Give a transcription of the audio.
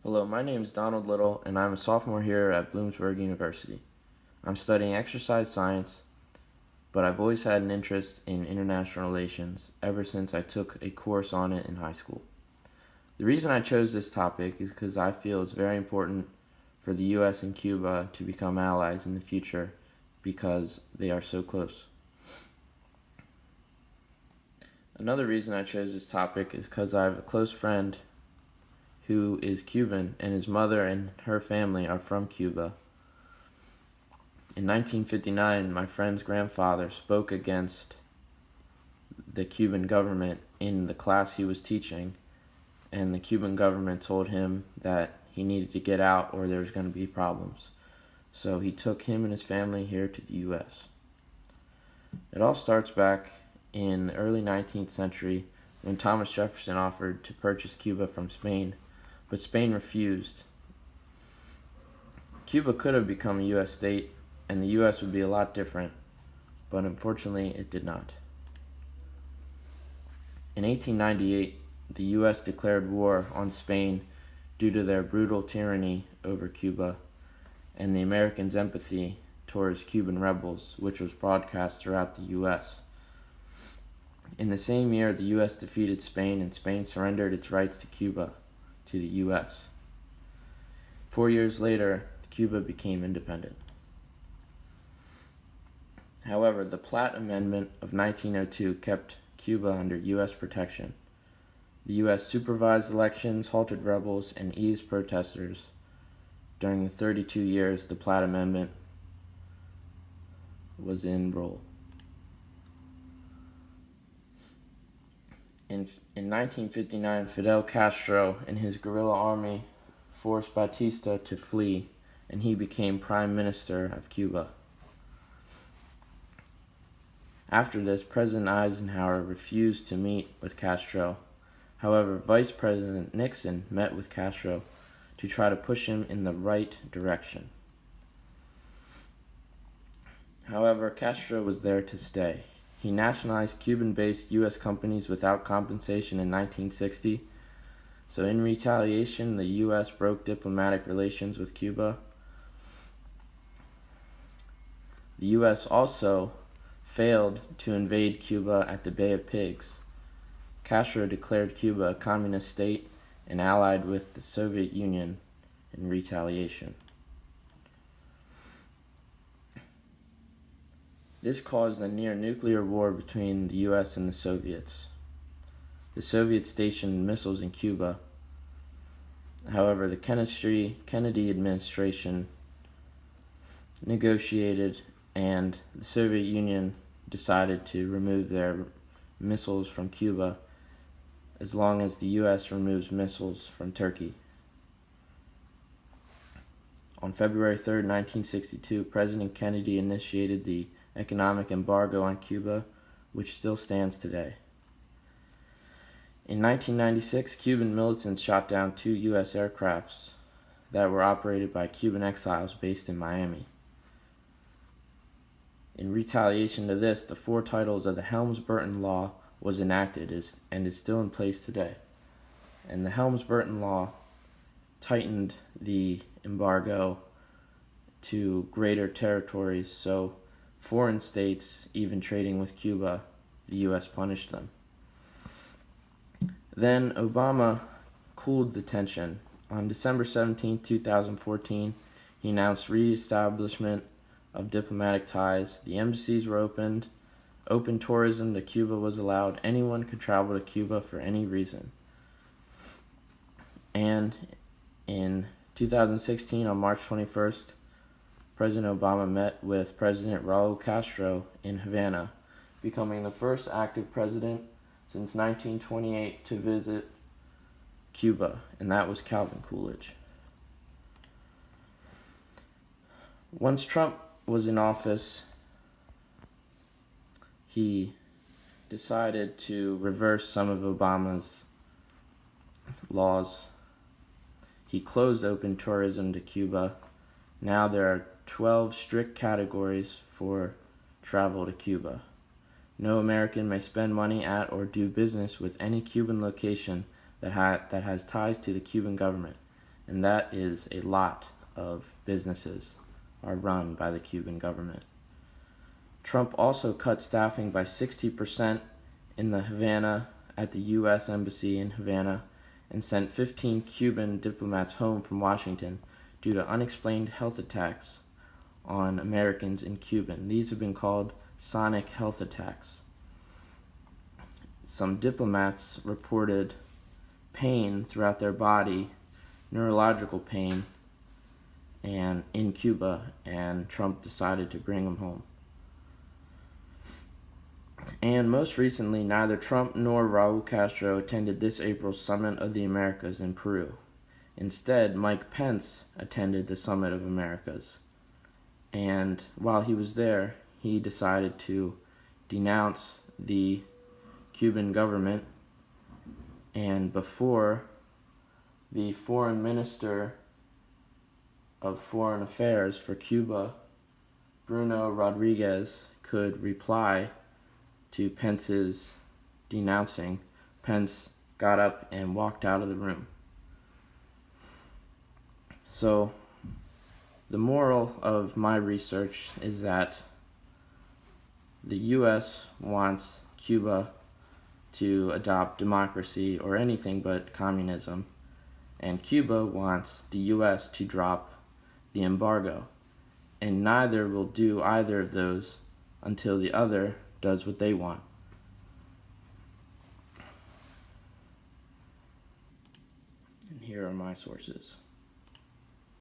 Hello, my name is Donald Little, and I'm a sophomore here at Bloomsburg University. I'm studying exercise science, but I've always had an interest in international relations ever since I took a course on it in high school. The reason I chose this topic is because I feel it's very important for the US and Cuba to become allies in the future because they are so close. Another reason I chose this topic is because I have a close friend who is Cuban, and his mother and her family are from Cuba. In 1959, my friend's grandfather spoke against the Cuban government in the class he was teaching, and the Cuban government told him that he needed to get out or there was going to be problems. So he took him and his family here to the US. It all starts back in the early 19th century when Thomas Jefferson offered to purchase Cuba from Spain, but Spain refused. Cuba could have become a U.S. state, and the U.S. would be a lot different, but unfortunately it did not. In 1898, the U.S. declared war on Spain due to their brutal tyranny over Cuba and the Americans' empathy towards Cuban rebels, which was broadcast throughout the U.S. In the same year, the U.S. defeated Spain, and Spain surrendered its rights to Cuba to the U.S. 4 years later, Cuba became independent. However, the Platt Amendment of 1902 kept Cuba under U.S. protection. The U.S. supervised elections, halted rebels, and eased protesters. During the 32 years the Platt Amendment was in role. In 1959, Fidel Castro and his guerrilla army forced Batista to flee, and he became Prime Minister of Cuba. After this, President Eisenhower refused to meet with Castro. However, Vice President Nixon met with Castro to try to push him in the right direction. However, Castro was there to stay. He nationalized Cuban-based U.S. companies without compensation in 1960. So in retaliation, the U.S. broke diplomatic relations with Cuba. The U.S. also failed to invade Cuba at the Bay of Pigs. Castro declared Cuba a communist state and allied with the Soviet Union in retaliation. This caused a near-nuclear war between the U.S. and the Soviets. The Soviets stationed missiles in Cuba. However, the Kennedy administration negotiated, and the Soviet Union decided to remove their missiles from Cuba as long as the U.S. removes missiles from Turkey. On February 3, 1962, President Kennedy initiated the economic embargo on Cuba, which still stands today. In 1996, Cuban militants shot down 2 U.S. aircrafts that were operated by Cuban exiles based in Miami. In retaliation to this, the 4 titles of the Helms-Burton Law was enacted and is still in place today. And the Helms-Burton Law tightened the embargo to greater territories, so foreign states, even trading with Cuba, the U.S. punished them. Then Obama cooled the tension. On December 17, 2014, he announced re-establishment of diplomatic ties. The embassies were opened. Open tourism to Cuba was allowed. Anyone could travel to Cuba for any reason. And in 2016, on March 21st, President Obama met with President Raul Castro in Havana, becoming the first active president since 1928 to visit Cuba, and that was Calvin Coolidge. Once Trump was in office, he decided to reverse some of Obama's laws. He closed open tourism to Cuba. Now there are 12 strict categories for travel to Cuba. No American may spend money at or do business with any Cuban location that has ties to the Cuban government, and that is a lot of businesses are run by the Cuban government. Trump also cut staffing by 60% in the Havana at the U.S. Embassy in Havana and sent 15 Cuban diplomats home from Washington due to unexplained health attacks on Americans in Cuba. These have been called sonic health attacks. Some diplomats reported pain throughout their body, neurological pain, and in Cuba, and Trump decided to bring them home. And most recently, neither Trump nor Raul Castro attended this April's Summit of the Americas in Peru. Instead, Mike Pence attended the Summit of Americas. And while he was there, he decided to denounce the Cuban government. And before the foreign minister of Foreign Affairs for Cuba, Bruno Rodriguez, could reply to Pence's denouncing, Pence got up and walked out of the room. So, the moral of my research is that the U.S. wants Cuba to adopt democracy or anything but communism, and Cuba wants the U.S. to drop the embargo, and neither will do either of those until the other does what they want. And here are my sources.